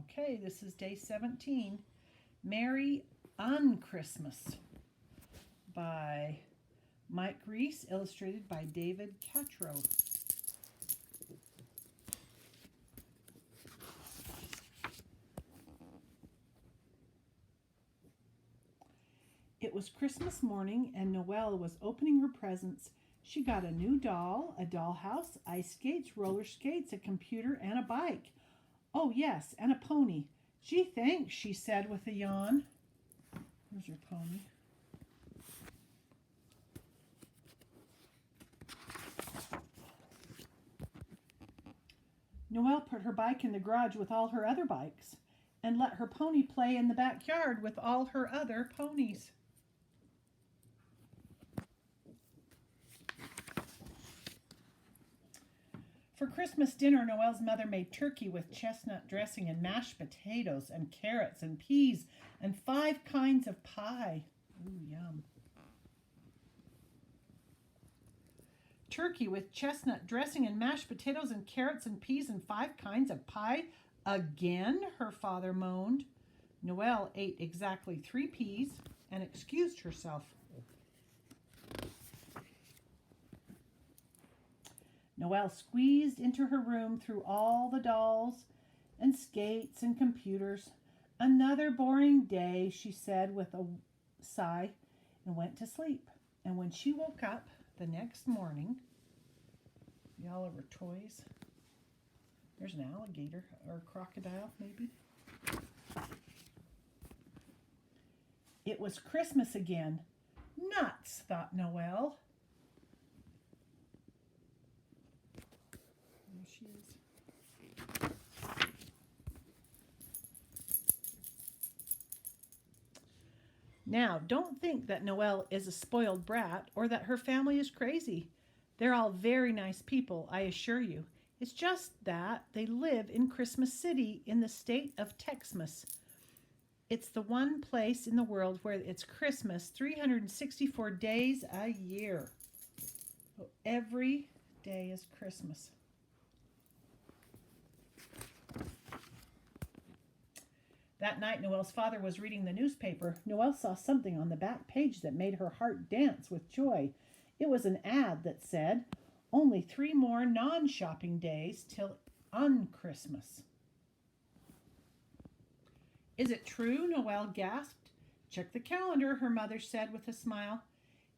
Okay, this is day 17. Merry Unchristmas by Mike Reiss, illustrated by David Catrow. It was Christmas morning and Noelle was opening her presents. She got a new doll, a dollhouse, ice skates, roller skates, a computer, and a bike. Oh, yes, and a pony. Gee, thanks, she said with a yawn. Here's your pony. Noelle put her bike in the garage with all her other bikes and let her pony play in the backyard with all her other ponies. For Christmas dinner, Noelle's mother made turkey with chestnut dressing and mashed potatoes and carrots and peas and 5 kinds of pie. Ooh, yum. Turkey with chestnut dressing and mashed potatoes and carrots and peas and 5 kinds of pie? Again, her father moaned. Noelle ate exactly 3 peas and excused herself. Noelle squeezed into her room through all the dolls and skates and computers. Another boring day, she said with a sigh, and went to sleep. And when she woke up the next morning, y'all over toys? There's an alligator or a crocodile, maybe. It was Christmas again. Nuts, thought Noelle. There she is. Now, don't think that Noelle is a spoiled brat or that her family is crazy. They're all very nice people, I assure you. It's just that they live in Christmas City in the state of Texas. It's the one place in the world where it's Christmas 364 days a year. So every day is Christmas. That night, Noelle's father was reading the newspaper. Noelle saw something on the back page that made her heart dance with joy. It was an ad that said, "Only 3 more non-shopping days till Unchristmas." "Is it true?" Noelle gasped. "Check the calendar," her mother said with a smile.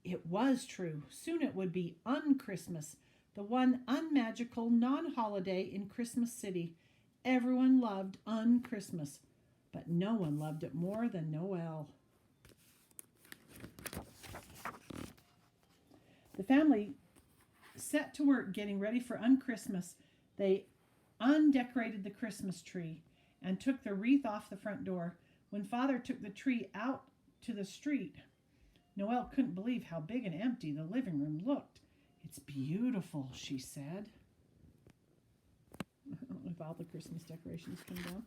It was true. Soon it would be Unchristmas, the one unmagical non-holiday in Christmas City. Everyone loved Unchristmas, but no one loved it more than Noelle. The family set to work getting ready for Unchristmas. They undecorated the Christmas tree and took the wreath off the front door. When Father took the tree out to the street, Noelle couldn't believe how big and empty the living room looked. "It's beautiful," she said. I don't know if all the Christmas decorations come down.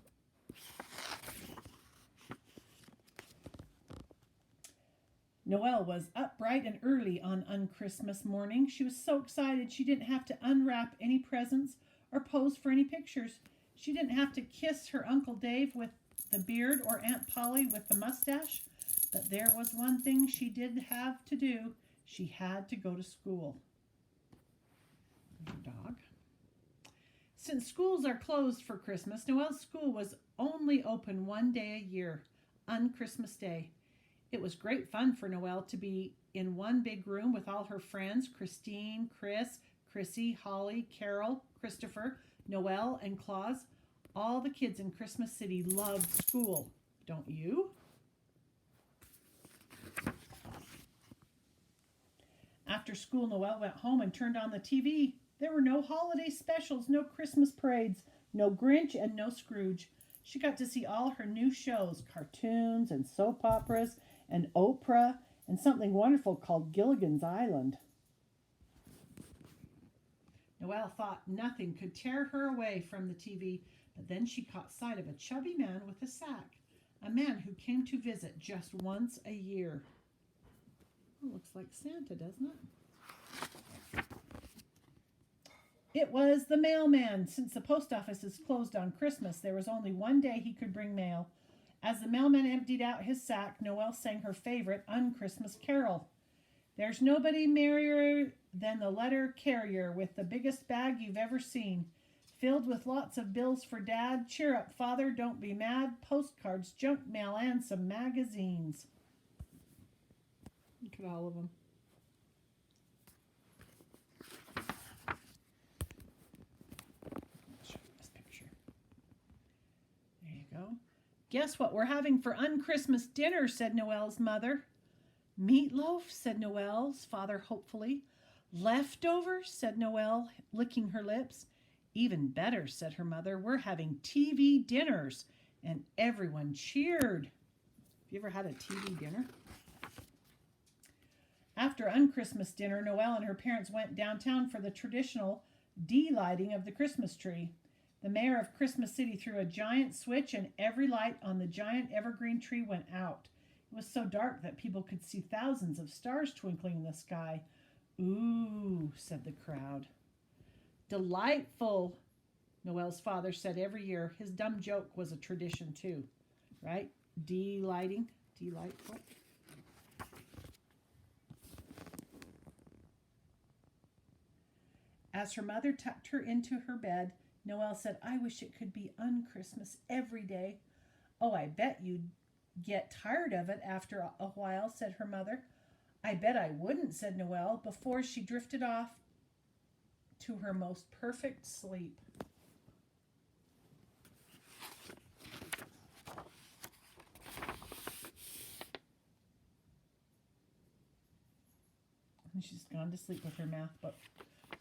Noelle was up bright and early on Unchristmas morning. She was so excited she didn't have to unwrap any presents or pose for any pictures. She didn't have to kiss her Uncle Dave with the beard or Aunt Polly with the mustache. But there was one thing she did have to do. She had to go to school. There's your dog. Since schools are closed for Christmas, Noelle's school was only open 1 day a year, Unchristmas Day. It was great fun for Noelle to be in one big room with all her friends, Christine, Chris, Chrissy, Holly, Carol, Christopher, Noelle, and Claus. All the kids in Christmas City loved school, don't you? After school, Noelle went home and turned on the TV. There were no holiday specials, no Christmas parades, no Grinch, and no Scrooge. She got to see all her new shows, cartoons and soap operas and Oprah and something wonderful called Gilligan's Island. Noelle thought nothing could tear her away from the TV, but then she caught sight of a chubby man with a sack, a man who came to visit just once a year. Oh, looks like Santa, doesn't it? It was the mailman. Since the post office is closed on Christmas, there was only one day he could bring mail. As the mailman emptied out his sack, Noelle sang her favorite un-Christmas carol. There's nobody merrier than the letter carrier with the biggest bag you've ever seen. Filled with lots of bills for Dad. Cheer up, Father, don't be mad. Postcards, junk mail, and some magazines. Look at all of them. I'll show you this picture. There you go. Guess what we're having for un-Christmas dinner, said Noelle's mother. Meatloaf, said Noelle's father hopefully. Leftovers, said Noelle, licking her lips. Even better, said her mother. We're having TV dinners. And everyone cheered. Have you ever had a TV dinner? After un-Christmas dinner, Noelle and her parents went downtown for the traditional de-lighting of the Christmas tree. The mayor of Christmas City threw a giant switch and every light on the giant evergreen tree went out. It was so dark that people could see thousands of stars twinkling in the sky. Ooh, said the crowd. Delightful, Noelle's father said every year. His dumb joke was a tradition too, right? Delighting, delightful. As her mother tucked her into her bed, Noelle said, I wish it could be un-Christmas every day. Oh, I bet you'd get tired of it after a while, said her mother. I bet I wouldn't, said Noelle, before she drifted off to her most perfect sleep. And she's gone to sleep with her math book.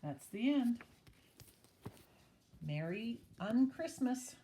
That's the end. Merry un-Christmas.